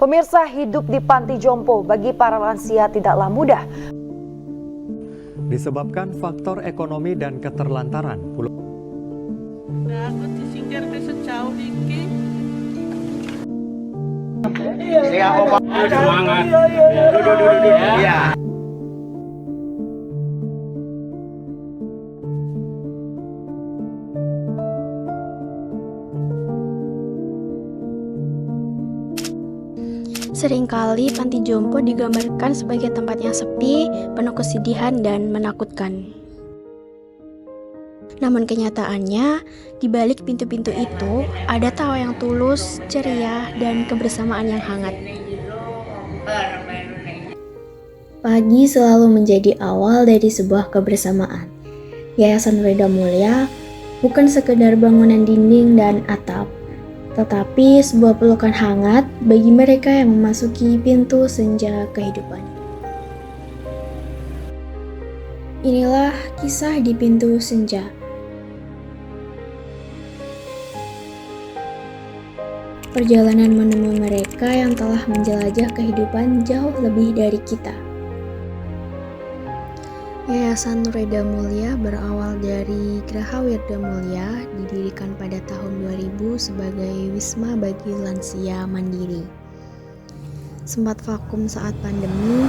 Pemirsa, hidup di panti jompo bagi para lansia tidaklah mudah. Disebabkan faktor ekonomi dan keterlantaran. Aku disingkir ke sejauh ini. Semangat. Iya. Seringkali panti jompo digambarkan sebagai tempat yang sepi, penuh kesedihan dan menakutkan. Namun kenyataannya, di balik pintu-pintu itu, ada tawa yang tulus, ceria, dan kebersamaan yang hangat. Pagi selalu menjadi awal dari sebuah kebersamaan. Yayasan Reda Mulia bukan sekedar bangunan dinding dan atap, tetapi sebuah pelukan hangat bagi mereka yang memasuki pintu senja kehidupan. Inilah kisah di pintu senja. Perjalanan menemui mereka yang telah menjelajah kehidupan jauh lebih dari kita. Yayasan Reda Mulia berawal dari Geraha Wirda Mulia, didirikan pada tahun 2000 sebagai wisma bagi lansia mandiri. Sempat vakum saat pandemi,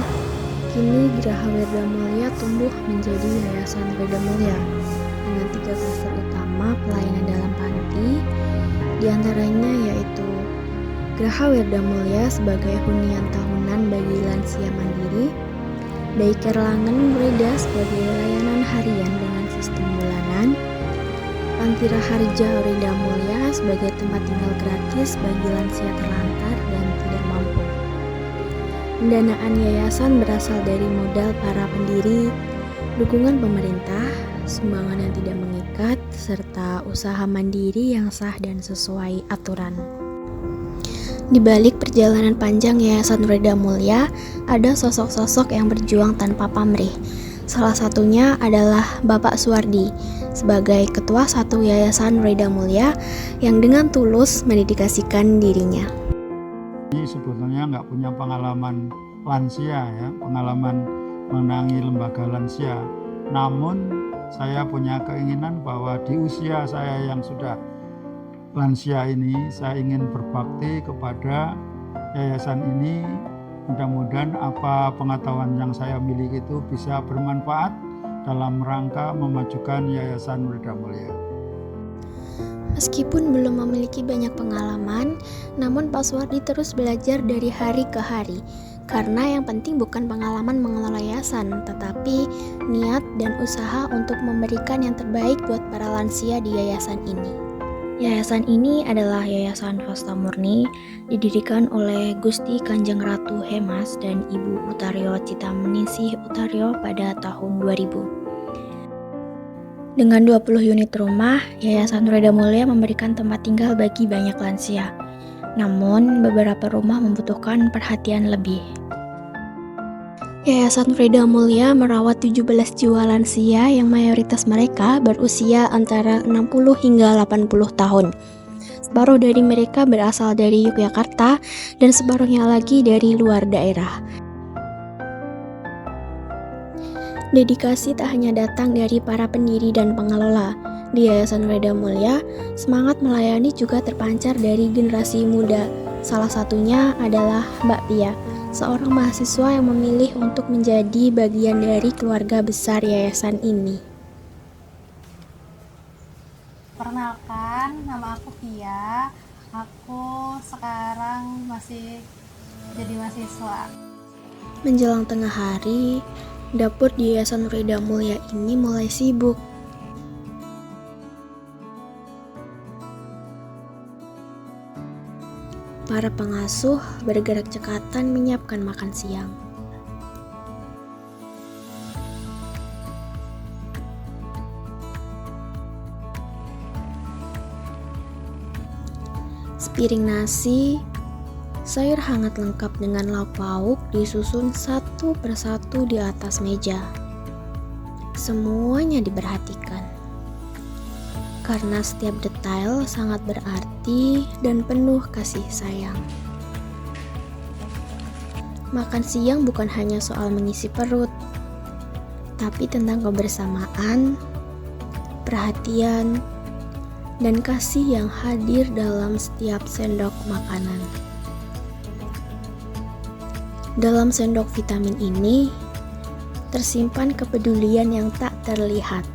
kini Geraha Wirda Mulia tumbuh menjadi Yayasan Reda Mulia dengan 3 klaster utama pelayanan dalam panti, diantaranya yaitu Geraha Wirda Mulia sebagai hunian tahunan bagi lansia mandiri, Daycare Langen Reda sebagai layanan harian dengan sistem bulanan, Panti Raharja Reda Mulia sebagai tempat tinggal gratis bagi lansia terlantar dan tidak mampu. Pendanaan yayasan berasal dari modal para pendiri, dukungan pemerintah, sumbangan yang tidak mengikat, serta usaha mandiri yang sah dan sesuai aturan. Di balik perjalanan panjang Yayasan Reda Mulia, ada sosok-sosok yang berjuang tanpa pamrih. Salah satunya adalah Bapak Suwardi, sebagai Ketua 1 Yayasan Reda Mulia yang dengan tulus mendedikasikan dirinya. Ini sebetulnya nggak punya pengalaman lansia ya, pengalaman menangani lembaga lansia. Namun saya punya keinginan bahwa di usia saya yang sudah lansia ini, saya ingin berbakti kepada yayasan ini. Mudah-mudahan apa pengetahuan yang saya miliki itu bisa bermanfaat dalam rangka memajukan Yayasan Reda Mulia. Meskipun belum memiliki banyak pengalaman, namun Pak Suwardi terus belajar dari hari ke hari. Karena yang penting bukan pengalaman mengelola yayasan, tetapi niat dan usaha untuk memberikan yang terbaik buat para lansia di yayasan ini. Yayasan ini adalah Yayasan Hasta Murni, didirikan oleh Gusti Kanjeng Ratu Hemas dan Ibu Utaryo Citamenisih Utaryo pada tahun 2000. Dengan 20 unit rumah, Yayasan Reda Mulia memberikan tempat tinggal bagi banyak lansia. Namun, beberapa rumah membutuhkan perhatian lebih. Yayasan Reda Mulia merawat 17 jiwa lansia yang mayoritas mereka berusia antara 60 hingga 80 tahun. Separuh dari mereka berasal dari Yogyakarta dan separuhnya lagi dari luar daerah. Dedikasi tak hanya datang dari para pendiri dan pengelola. Di Yayasan Reda Mulia, semangat melayani juga terpancar dari generasi muda. Salah satunya adalah Mbak Pia, seorang mahasiswa yang memilih untuk menjadi bagian dari keluarga besar yayasan ini. Perkenalkan, nama aku Pia. Aku sekarang masih jadi mahasiswa. Menjelang tengah hari, dapur di Yayasan Reda Mulia ini mulai sibuk. Para pengasuh bergerak cekatan menyiapkan makan siang. Sepiring nasi, sayur hangat lengkap dengan lauk pauk disusun satu persatu di atas meja. Semuanya diperhatikan. Karena setiap detail sangat berarti dan penuh kasih sayang. Makan siang bukan hanya soal mengisi perut, tapi tentang kebersamaan, perhatian, dan kasih yang hadir dalam setiap sendok makanan. Dalam sendok vitamin ini, tersimpan kepedulian yang tak terlihat.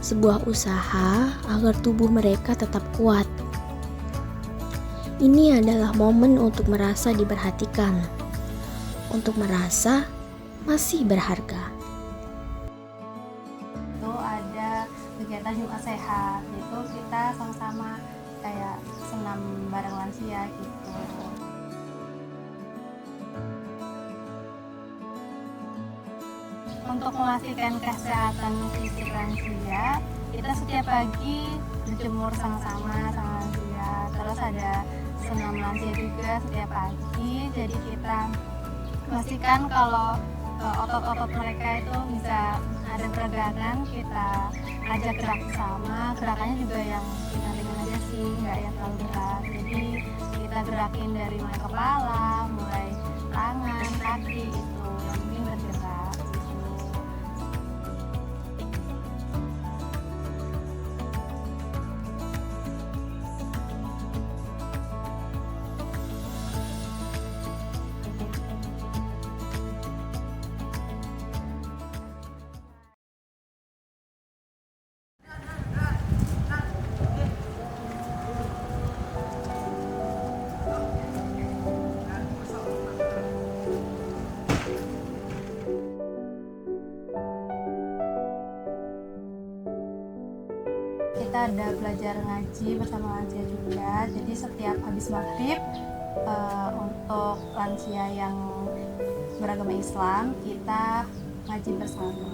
Sebuah usaha agar tubuh mereka tetap kuat. Ini adalah momen untuk merasa diperhatikan, untuk merasa masih berharga. Itu ada kegiatan Jumat Sehat, itu kita sama-sama kayak senam bareng lansia gitu. Untuk memastikan kesehatan fisik lansia, kita setiap pagi berjemur sama-sama sama lansia. Terus ada senam lansia juga setiap pagi, jadi kita pastikan kalau otot-otot mereka itu bisa ada pergerakan, kita ajak gerak bersama. Gerakannya juga yang ringan-ringan aja sih, nggak yang terlalu berat. Jadi kita gerakin dari mulai kepala, mulai tangan, kaki itu, yang penting bergerak gitu. Kita ada belajar ngaji bersama lansia juga, jadi setiap habis maghrib untuk lansia yang beragama Islam kita ngaji bersama.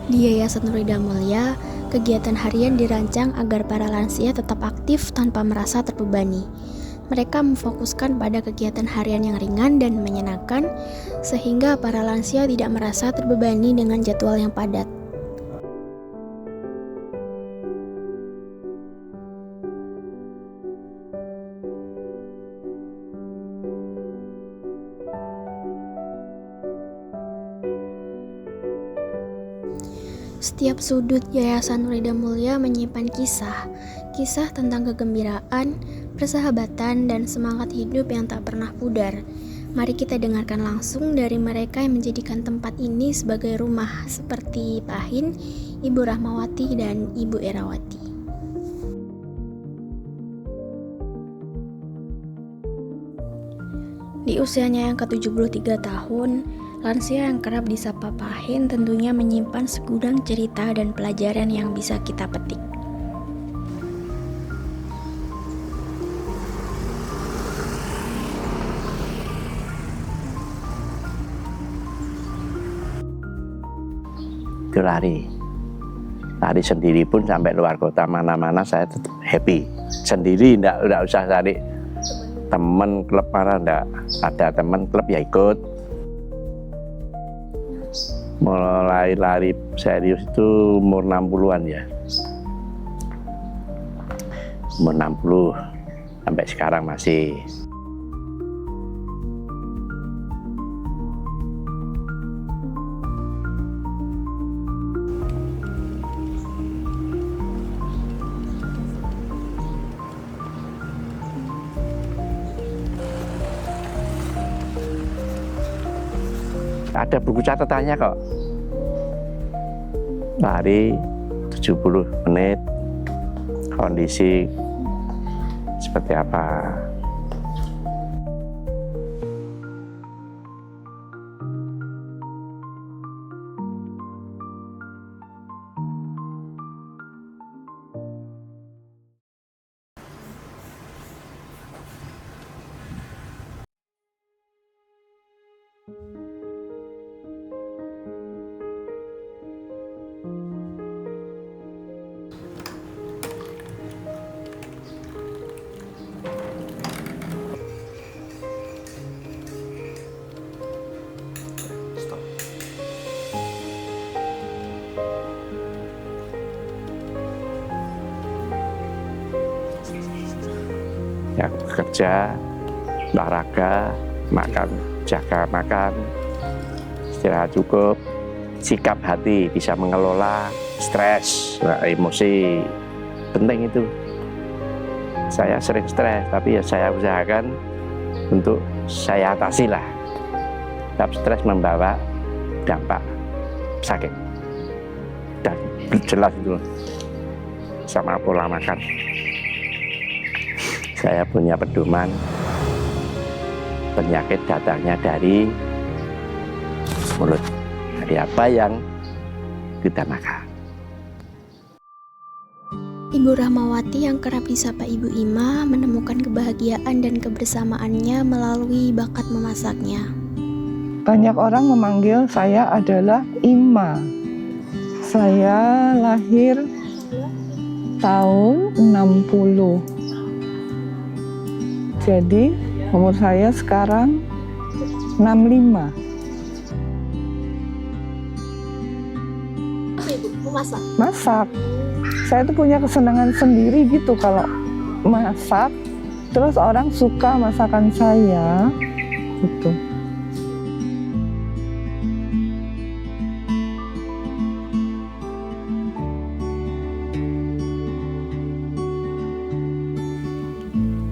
Di Yayasan Nurida Mulia, kegiatan harian dirancang agar para lansia tetap aktif tanpa merasa terbebani. Mereka memfokuskan pada kegiatan harian yang ringan dan menyenangkan, sehingga para lansia tidak merasa terbebani dengan jadwal yang padat. Setiap sudut Yayasan Nurida Mulia menyimpan kisah tentang kegembiraan, persahabatan, dan semangat hidup yang tak pernah pudar. Mari kita dengarkan langsung dari mereka yang menjadikan tempat ini sebagai rumah, seperti Pak Ahin, Ibu Rahmawati, dan Ibu Erawati. Di usianya yang ke-73 tahun, lansia yang kerap disapa Pak Ahin tentunya menyimpan segudang cerita dan pelajaran yang bisa kita petik. Itu lari sendiri pun sampai luar kota mana-mana saya tetap happy sendiri, enggak usah cari teman klub, mana enggak ada teman klub ya ikut. Mulai lari serius itu umur 60-an ya, umur 60 sampai sekarang masih. Ada buku catatannya kok. Lari 70 menit, kondisi seperti apa. Ya, kerja, olahraga, makan, jaga makan, istirahat cukup, sikap hati, bisa mengelola stres, emosi, penting itu. Saya sering stres, tapi ya saya usahakan untuk saya atasi lah. Sebab stres membawa dampak sakit. Dan jelas itu sama pola makan. Saya punya pedoman, penyakit datangnya dari mulut, dari apa yang kita makan. Ibu Rahmawati yang kerap disapa Ibu Ima menemukan kebahagiaan dan kebersamaannya melalui bakat memasaknya. Banyak orang memanggil saya adalah Ima. Saya lahir tahun 60. Jadi umur saya sekarang 65. Masak. Saya tuh punya kesenangan sendiri gitu kalau masak. Terus orang suka masakan saya gitu.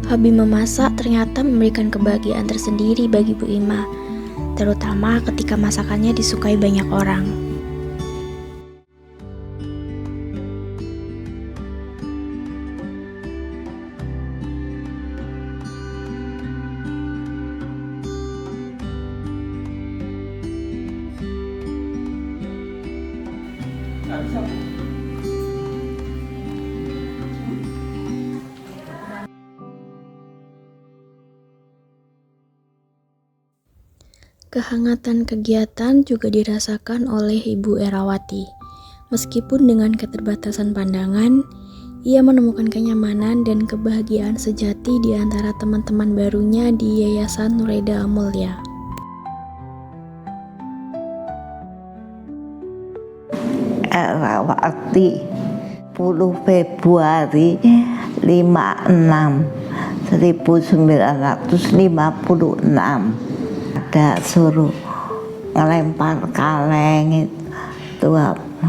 Hobi memasak ternyata memberikan kebahagiaan tersendiri bagi Bu Ima, terutama ketika masakannya disukai banyak orang. Kehangatan kegiatan juga dirasakan oleh Ibu Erawati. Meskipun dengan keterbatasan pandangan, ia menemukan kenyamanan dan kebahagiaan sejati di antara teman-teman barunya di Yayasan Nureda Mulya. Erawati 10 Februari 1956 ada suruh ngelempar kaleng itu apa?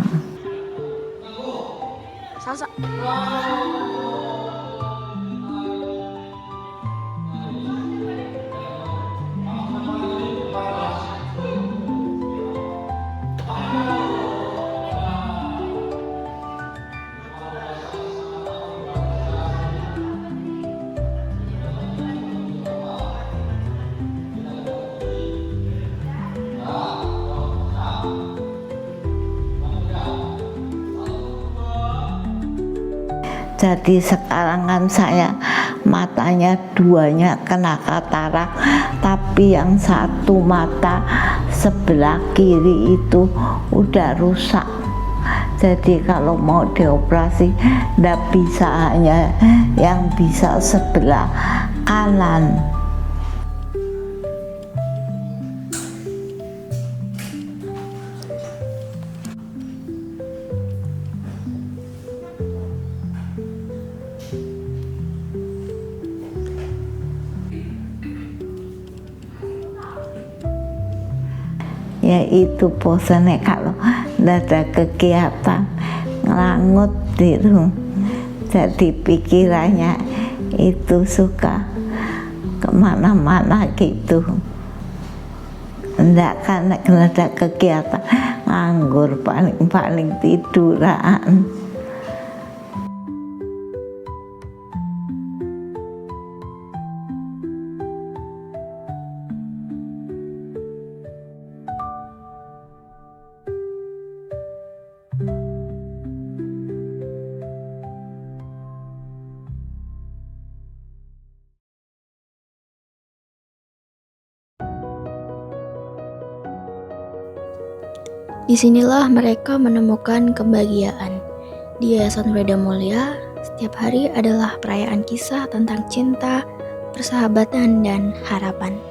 Salsa. Jadi sekarang kan saya matanya duanya kena katarak, tapi yang satu mata sebelah kiri itu udah rusak. Jadi kalau mau dioperasi nggak bisa, hanya yang bisa sebelah kanan. Ya itu bosannya kalau tidak ada kegiatan, ngelangut gitu. Jadi pikirannya itu suka kemana-mana gitu. Enggak, karena ada kegiatan, nganggur paling tiduran. Disinilah mereka menemukan kebahagiaan. Di Yayasan Nureda Mulia, setiap hari adalah perayaan kisah tentang cinta, persahabatan, dan harapan.